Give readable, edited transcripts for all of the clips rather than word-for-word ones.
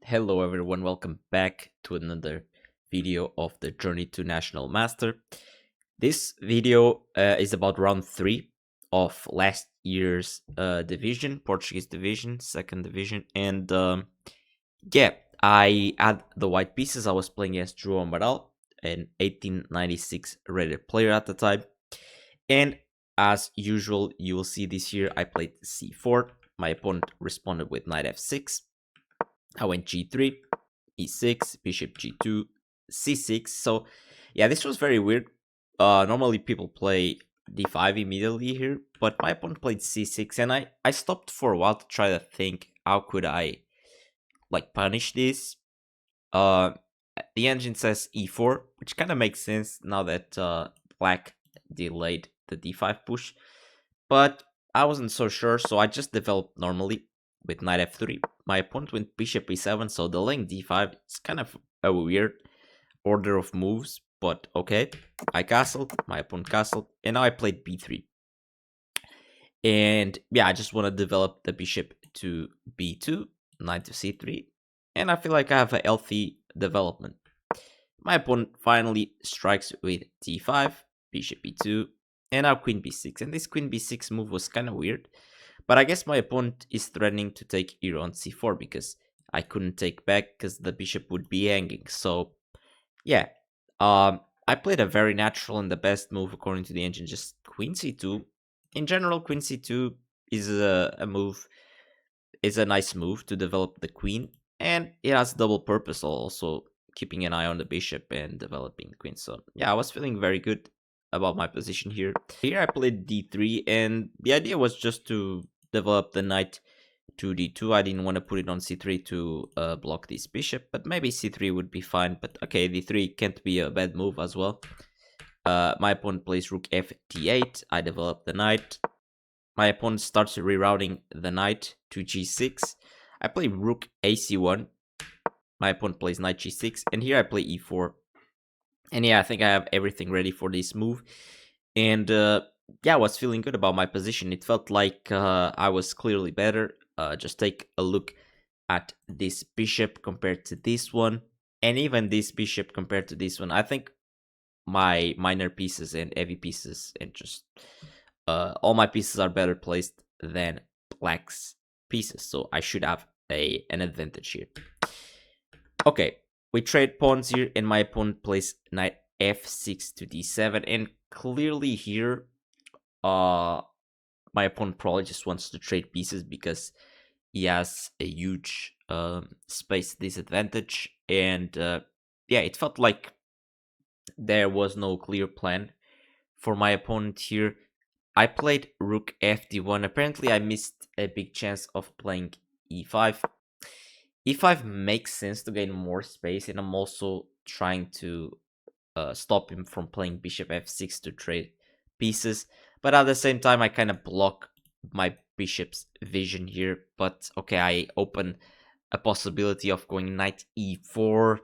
Hello everyone, welcome back to another video of the Journey to National Master. This video is about round 3 of last year's division, Portuguese division, second division, and yeah, I had the white pieces. I was playing as João Amaral, an 1896 rated player at the time, and as usual, you will see this here I played c4. My opponent responded with knight f6. I went g3, e6, bishop g2, c6. So yeah, this was very weird. Normally people play d5 immediately here, but my opponent played c6, and I stopped for a while to try to think how could I like punish this. Uh, the engine says e4, which kind of makes sense now that black delayed the d5 push, but I wasn't so sure, so I just developed normally with knight f3. My opponent went bishop e7, so delaying d5 is kind of a weird order of moves, but okay. I castled, my opponent castled, and now I played b3. And yeah, I just want to develop the bishop to b2, knight to c3, and I feel like I have a healthy development. My opponent finally strikes with d5, bishop b2, and now queen b6. And this queen b6 move was kind of weird, but I guess my opponent is threatening to take here on c4 because I couldn't take back because the bishop would be hanging. So yeah, I played a very natural and the best move according to the engine, just queen c2. In general, queen c2 is a move, is a nice move to develop the queen, and it has double purpose, also keeping an eye on the bishop and developing the queen. So yeah, I was feeling very good about my position here. Here I played d3, and the idea was just to develop the knight to d2. I didn't want to put it on c3 to block this bishop, but maybe c3 would be fine. But okay, d3 can't be a bad move as well. My opponent plays rook f d8. I develop the knight. My opponent starts rerouting the knight to g6. I play rook ac1. My opponent plays knight g6, and here I play e4. And yeah, I think I have everything ready for this move. And yeah, I was feeling good about my position. It felt like I was clearly better. Just take a look at this bishop compared to this one, and even this bishop compared to this one. I think my minor pieces and heavy pieces and just all my pieces are better placed than black's pieces, so I should have an advantage here. Okay, we trade pawns here, and my opponent plays knight f6 to d7, and clearly here, my opponent probably just wants to trade pieces because he has a huge space disadvantage, and yeah, it felt like there was no clear plan for my opponent here. I played rook fd1. Apparently, I missed a big chance of playing e5. E5 makes sense to gain more space, and I'm also trying to stop him from playing bishop f6 to trade pieces. But at the same time, I kind of block my bishop's vision here. But okay, I open a possibility of going knight e4,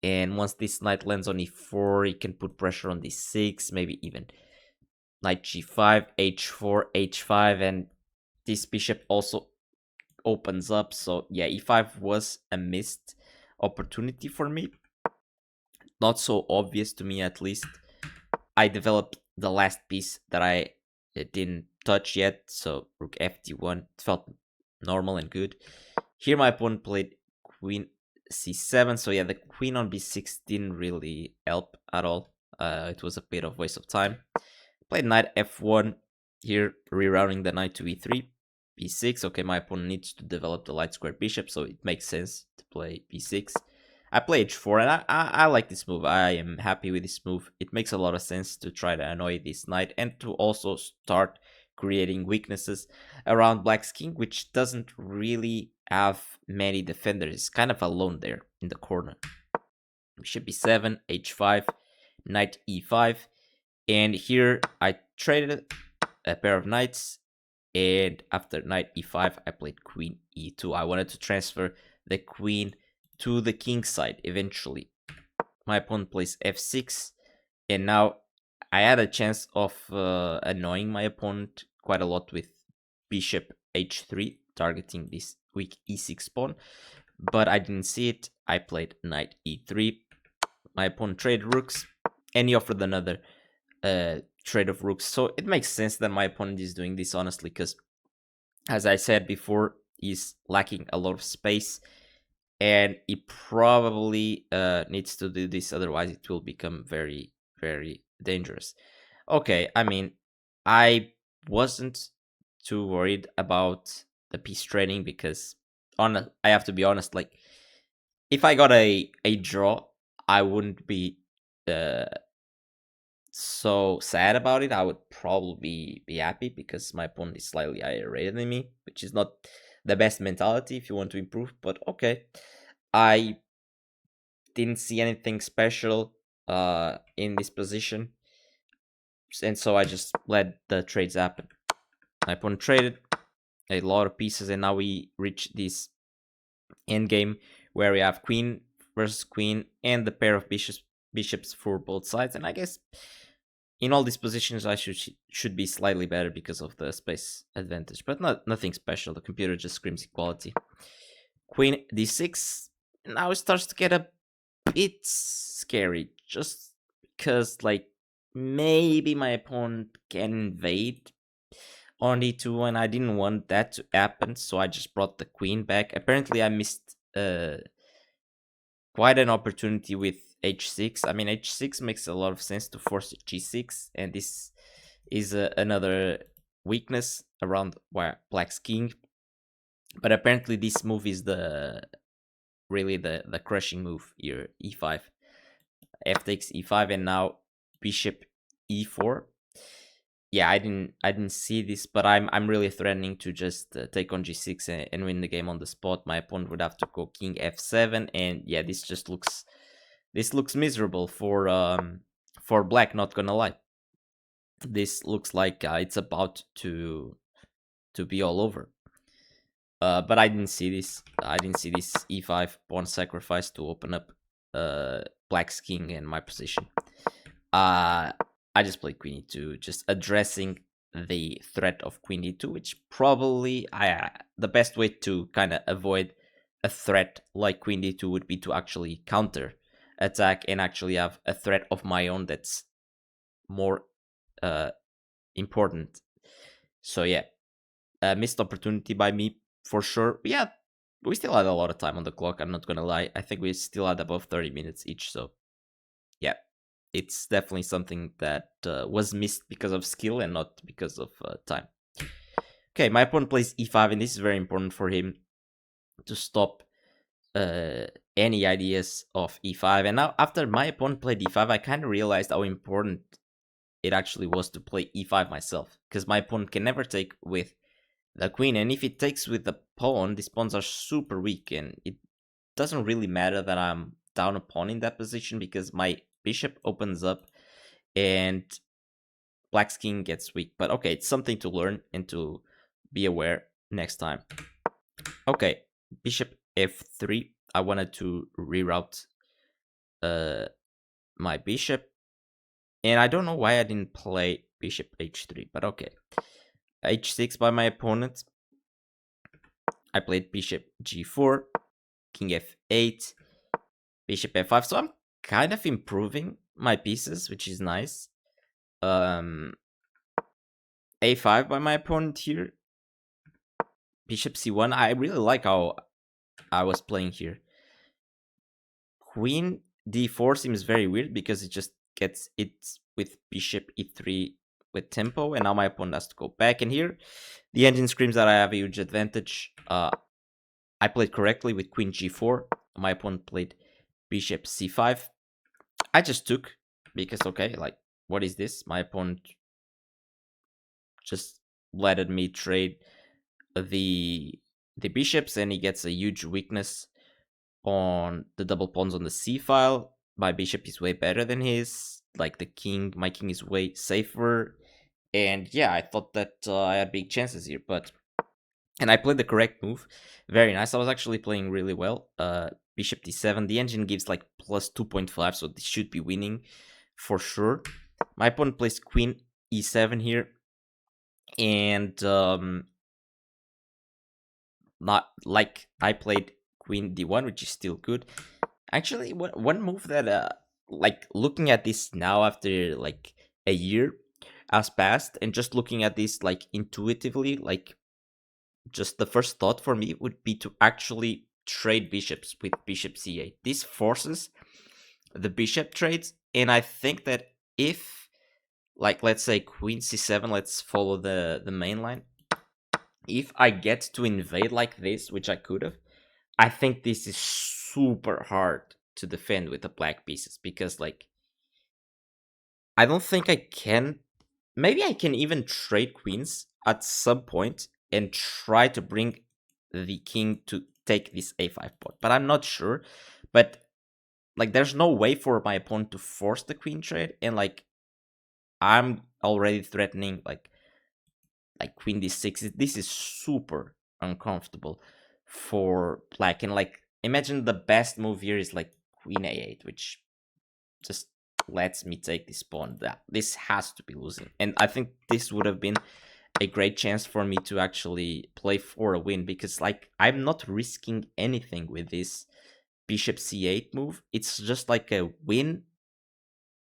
and once this knight lands on e4, he can put pressure on d6, maybe even knight g5, h4, h5, and this bishop also opens up. So yeah, e5 was a missed opportunity for me. Not so obvious to me, at least. I developed the last piece that I didn't touch yet, so rook fd1 felt normal and good. Here my opponent played queen c7, so yeah, the queen on b6 didn't really help at all. It was a bit of waste of time. Played knight f1 here, rerouting the knight to e3, b6. Okay, my opponent needs to develop the light square bishop, so it makes sense to play b6. I play h4, and I like this move. I am happy with this move. It makes a lot of sense to try to annoy this knight and to also start creating weaknesses around black's king, which doesn't really have many defenders. It's kind of alone there in the corner. Bishop b7, h5, knight e5, and here I traded a pair of knights, and after knight e5 I played queen e2. I wanted to transfer the queen to the king side eventually. My opponent plays f6, and now I had a chance of annoying my opponent quite a lot with bishop h3, targeting this weak e6 pawn. but I didn't see it. I played knight e3. My opponent traded rooks, and he offered another trade of rooks. So it makes sense that my opponent is doing this, honestly, because as I said before, he's lacking a lot of space, and he probably needs to do this, otherwise it will become very, very dangerous. Okay, I mean, I wasn't too worried about the piece trading because I have to be honest, like if I got a draw, I wouldn't be uh so sad about it. I would probably be happy because my opponent is slightly higher rated than me, which is not the best mentality if you want to improve, but okay. I didn't see anything special in this position, and so I just let the trades happen. My opponent traded a lot of pieces, and now we reach this end game where we have queen versus queen and the pair of bishops for both sides. And I guess in all these positions I should be slightly better because of the space advantage, but nothing special. The computer just screams equality. Queen d6. Now it starts to get a bit scary, just because like maybe my opponent can invade on d2, and I didn't want that to happen, so I just brought the queen back. Apparently I missed quite an opportunity with h6. I mean, h6 makes a lot of sense to force g6, and this is another weakness around black's king. But apparently this move is really the crushing move here. E5, f takes e5, and now bishop e4. Yeah, I didn't see this, but I'm really threatening to just take on g6 and win the game on the spot. My opponent would have to go king f7, and yeah, this looks miserable for black. Not gonna lie, this looks like it's about to be all over. But I didn't see this. I didn't see this e5 pawn sacrifice to open up black's king and my position. I just played queen e2, just addressing the threat of queen d2, which probably the best way to kind of avoid a threat like queen d2 would be to actually counter attack and actually have a threat of my own that's more important. So yeah, a missed opportunity by me for sure. But yeah, we still had a lot of time on the clock. I'm not gonna lie. I think we still had above 30 minutes each. So yeah, it's definitely something that was missed because of skill and not because of time. Okay, my opponent plays e5, and this is very important for him to stop any ideas of e5. And now, after my opponent played e5, I kind of realized how important it actually was to play e5 myself, because my opponent can never take with the queen, and if it takes with the pawn, these pawns are super weak, and it doesn't really matter that I'm down a pawn in that position because my bishop opens up and black's king gets weak. But okay, it's something to learn and to be aware next time. Okay, bishop f3. I wanted to reroute my bishop, and I don't know why I didn't play bishop h3, but okay. h6 by my opponent. I played bishop g4, king f8, bishop f5. So I'm kind of improving my pieces, which is nice. A5 by my opponent here. Bishop c1. I really like how I was playing here. Queen d4 seems very weird because it just gets it with bishop e3 with tempo, and now my opponent has to go back. And here, the engine screams that I have a huge advantage. I played correctly with queen g4. My opponent played bishop c5. I just took because, okay, like, what is this? My opponent just letted me trade the bishops, and he gets a huge weakness on the double pawns on the c file. My bishop is way better than his. Like, my king is way safer. And yeah, I thought that I had big chances here, and I played the correct move. Very nice. I was actually playing really well. Bishop d7. The engine gives like plus 2.5, so this should be winning for sure. My opponent plays queen e7 here, and not like I played queen d1, which is still good. Actually, one move that like looking at this now after like a year has passed, and just looking at this like intuitively, like just the first thought for me would be to actually trade bishops with bishop c8. This forces the bishop trades, and I think that if, like, let's say queen c7, let's follow the main line. If I get to invade like this, which I could have, I think this is super hard to defend with the black pieces, because like I don't think I can. Maybe I can even trade queens at some point and try to bring the king to take this a5 pawn, but I'm not sure. But like, there's no way for my opponent to force the queen trade, and like I'm already threatening like queen d6. This is super uncomfortable for black, and like imagine the best move here is like queen a8, which just lets me take this pawn. That this has to be losing, and I think this would have been a great chance for me to actually play for a win, because like I'm not risking anything with this bishop c8 move. It's just like a win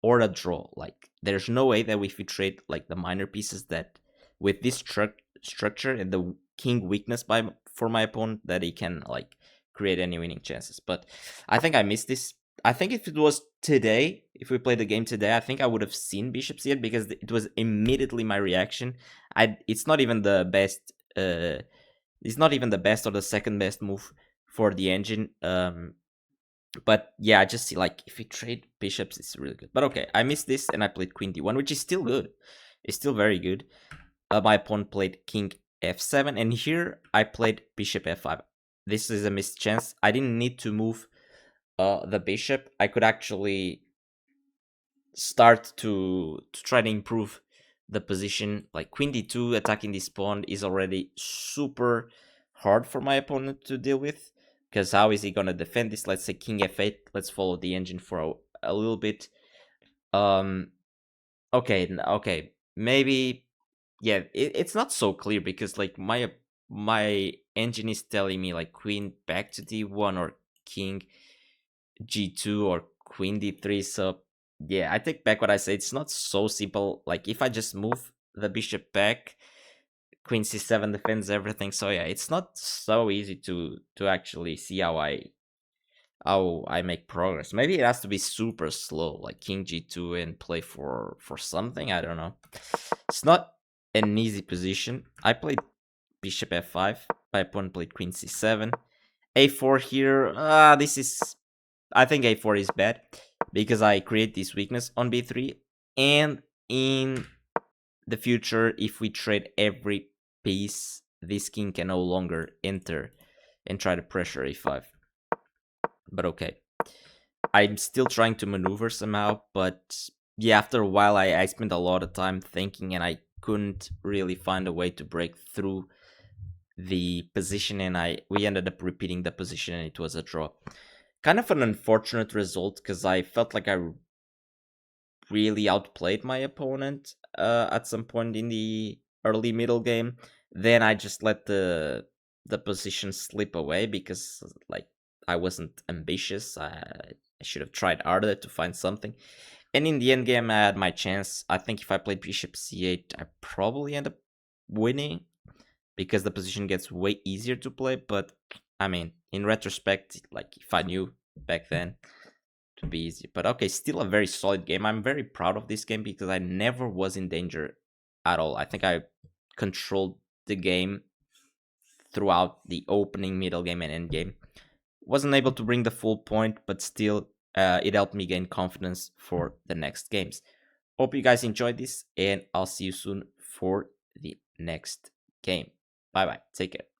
or a draw. Like there's no way that if we trade like the minor pieces, that with this structure and the king weakness by for my opponent, that he can like create any winning chances. But I think I missed this. I think if it was today, if we played the game today, I think I would have seen bishop c8, because it was immediately my reaction. It's not even the best it's not even the best or the second best move for the engine. But yeah, I just see like if we trade bishops, it's really good. But okay, I missed this and I played queen d1, which is still good. It's still very good. My opponent played king f7, and here I played bishop f5. This is a missed chance. I didn't need to move the bishop. I could actually start to try to improve the position. Like queen d2 attacking this pawn is already super hard for my opponent to deal with, because how is he gonna defend this? Let's say king f8. Let's follow the engine for a little bit. Okay, maybe, yeah, it's not so clear, because like my engine is telling me like queen back to d1 or king g2 or queen d3. So yeah, I take back what I say. It's not so simple. Like if I just move the bishop back, queen c7 defends everything. So yeah, it's not so easy to actually see how I make progress. Maybe it has to be super slow, like king g2 and play for something. I don't know. It's not an easy position. I played bishop f5. My opponent played queen c7. a4 here. This is, I think a4 is bad, because I create this weakness on b3, and in the future, if we trade every piece, this king can no longer enter and try to pressure a5. But okay, I'm still trying to maneuver somehow. But yeah, after a while, I spent a lot of time thinking, and I couldn't really find a way to break through the position, and we ended up repeating the position, and it was a draw. Kind of an unfortunate result, because I felt like I really outplayed my opponent at some point in the early middle game. Then I just let the position slip away, because like I wasn't ambitious. I should have tried harder to find something. And in the end game, I had my chance. I think if I played bishop c8, I probably end up winning, because the position gets way easier to play. But I mean, in retrospect, like if I knew back then, to be easy. But okay, still a very solid game. I'm very proud of this game, because I never was in danger at all. I think I controlled the game throughout the opening, middle game, and end game. Wasn't able to bring the full point, but still, it helped me gain confidence for the next games. Hope you guys enjoyed this, and I'll see you soon for the next game. Bye bye. Take care.